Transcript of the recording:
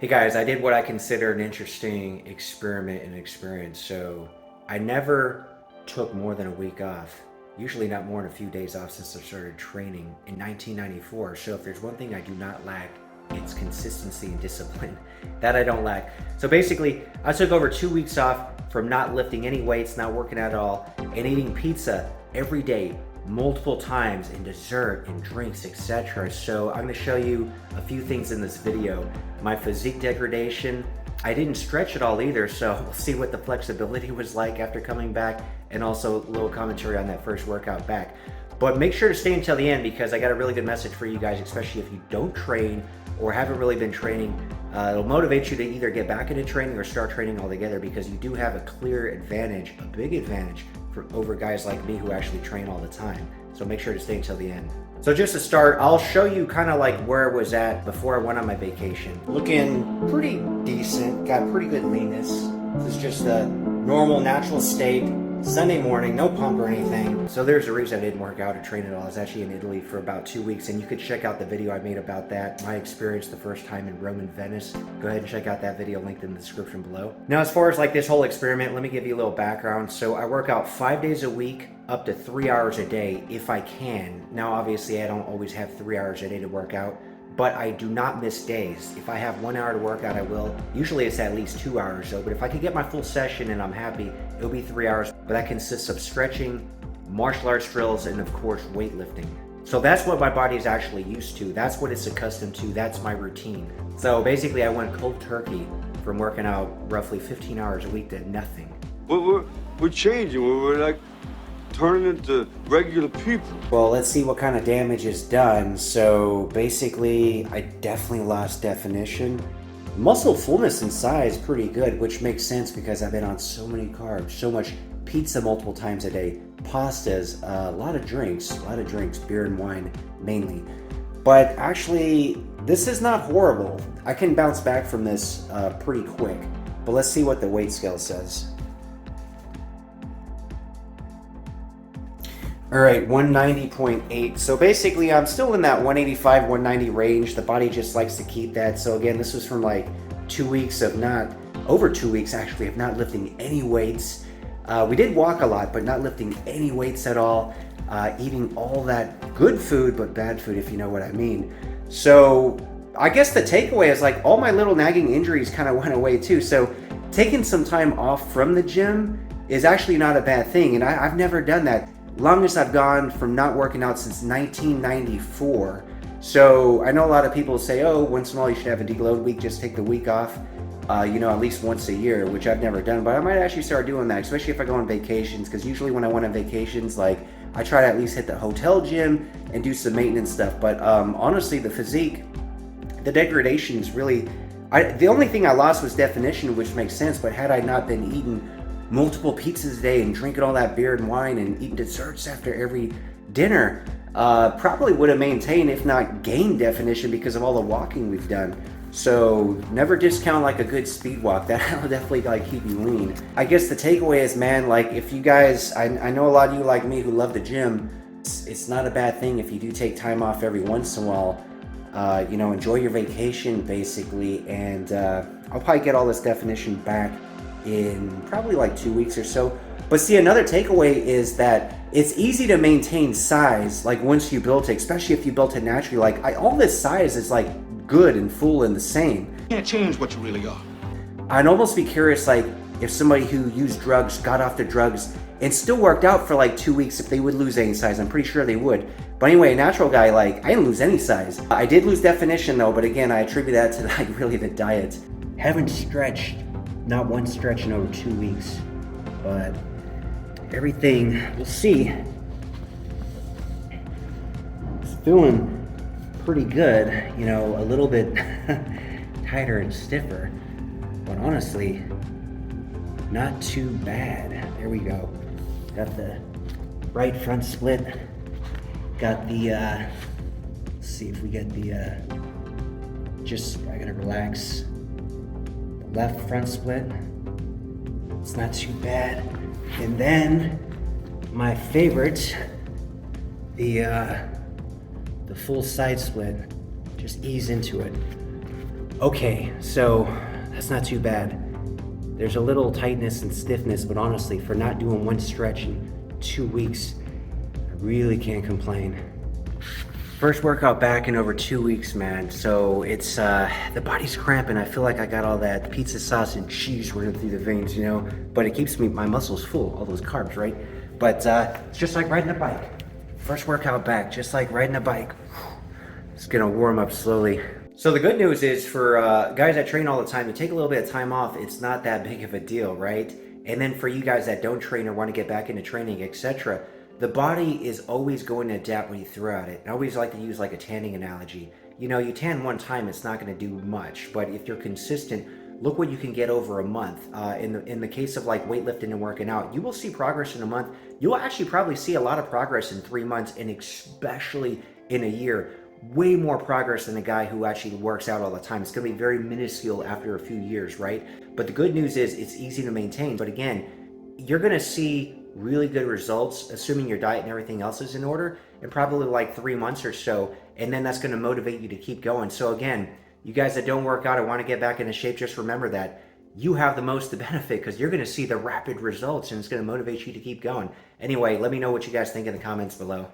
Hey guys, I did what I consider an interesting experiment and experience. So I never took more than a week off, usually not more than a few days off since I started training in 1994. So if there's one thing I do not lack, it's consistency and discipline. That I don't lack. So basically, I took over 2 weeks off from not lifting any weights, not working at all, and eating pizza every day, multiple times, and dessert and drinks, etc. So I'm going to show you a few things in this video. My physique degradation, I didn't stretch at all either, so we'll see what the flexibility was like after coming back, and also a little commentary on that first workout back. But make sure to stay until the end because I got a really good message for you guys, especially if you don't train or haven't really been training. It'll motivate you to either get back into training or start training altogether, because you do have a clear advantage, a big advantage over guys like me who actually train all the time. So make sure to stay until the end. So just to start, I'll show you kind of like where I was at before I went on my vacation. Looking pretty decent, got pretty good leanness. This is just a normal, natural state. Sunday morning, no pump or anything. So there's a reason I didn't work out or train at all. I was actually in Italy for about 2 weeks, and you could check out the video I made about that, my experience the first time in Rome and Venice. Go ahead and check out that video linked in the description below. Now, as far as like this whole experiment, let me give you a little background. So I work out 5 days a week, up to 3 hours a day if I can. Now, obviously, I don't always have 3 hours a day to work out, but I do not miss days. If I have 1 hour to work out, I will. Usually it's at least 2 hours though, but if I can get my full session and I'm happy, it'll be 3 hours. But that consists of stretching, martial arts drills, and of course, weightlifting. So that's what my body is actually used to. That's what it's accustomed to. That's my routine. So basically I went cold turkey from working out roughly 15 hours a week to nothing. We're changing. We're like turning into regular people. Well, let's see what kind of damage is done. So basically, I definitely lost definition. Muscle fullness and size pretty good, which makes sense because I've been on so many carbs, so much pizza multiple times a day, pastas, a lot of drinks, beer and wine mainly. But actually, this is not horrible. I can bounce back from this pretty quick. But let's see what the weight scale says. All right, 190.8. So basically, I'm still in that 185, 190 range. The body just likes to keep that. So again, this was from like 2 weeks of not, over 2 weeks actually, of not lifting any weights. We did walk a lot, but not lifting any weights at all. Eating all that good food, but bad food, if you know what I mean. So I guess the takeaway is like all my little nagging injuries kind of went away too. So taking some time off from the gym is actually not a bad thing. And I've never done that. Longest I've gone from not working out since 1994. So I know a lot of people say, oh, once in a while you should have a deload week, just take the week off, at least once a year, which I've never done. But I might actually start doing that, especially if I go on vacations, because usually when I went on vacations, like I try to at least hit the hotel gym and do some maintenance stuff. But honestly, the physique, the degradation is really, the only thing I lost was definition, which makes sense. But had I not been eating multiple pizzas a day and drinking all that beer and wine and eating desserts after every dinner, probably would have maintained, if not gained definition, because of all the walking we've done. So never discount like a good speed walk. That'll definitely like keep you lean. I guess the takeaway is, man, like if you guys, I know a lot of you like me who love the gym, it's not a bad thing if you do take time off every once in a while. Enjoy your vacation basically, and I'll probably get all this definition back in probably like 2 weeks or so. But see, another takeaway is that it's easy to maintain size like once you built it, especially if you built it naturally. Like all this size is like good and full and the same. You can't change what you really are. I'd almost be curious, like if somebody who used drugs got off the drugs and still worked out for like 2 weeks, if they would lose any size. I'm pretty sure they would. But anyway, a natural guy, like I didn't lose any size. I did lose definition though, but again, I attribute that to like really the diet. Haven't stretched, not one stretch in over 2 weeks, but everything, we'll see. It's feeling pretty good, a little bit tighter and stiffer, but honestly, not too bad. There we go. Got the right front split. Got the, let's see if we get the, I gotta relax. The left front split. It's not too bad. And then, my favorite, the full side split. Just ease into it. Okay, so that's not too bad. There's a little tightness and stiffness, but honestly, for not doing one stretch in 2 weeks, I really can't complain. First workout back in over 2 weeks, man. So it's, the body's cramping. I feel like I got all that pizza sauce and cheese running through the veins, you know? But it keeps my muscles full, all those carbs, right? But it's just like riding a bike. First workout back, just like riding a bike. It's gonna warm up slowly. So the good news is for guys that train all the time, you take a little bit of time off, it's not that big of a deal, right? And then for you guys that don't train or want to get back into training, etc., the body is always going to adapt when you throw at it. I always like to use like a tanning analogy. You know, you tan one time, it's not going to do much, but if you're consistent, look what you can get over a month. In the case of like weightlifting and working out, you will see progress in a month. You'll actually probably see a lot of progress in 3 months, and especially in a year. Way more progress than a guy who actually works out all the time. It's going to be very minuscule after a few years, right? But the good news is it's easy to maintain. But again, you're going to see really good results, assuming your diet and everything else is in order, in probably like 3 months or so. And then that's going to motivate you to keep going. So again, you guys that don't work out or want to get back into shape, just remember that you have the most to benefit because you're going to see the rapid results and it's going to motivate you to keep going. Anyway, let me know what you guys think in the comments below.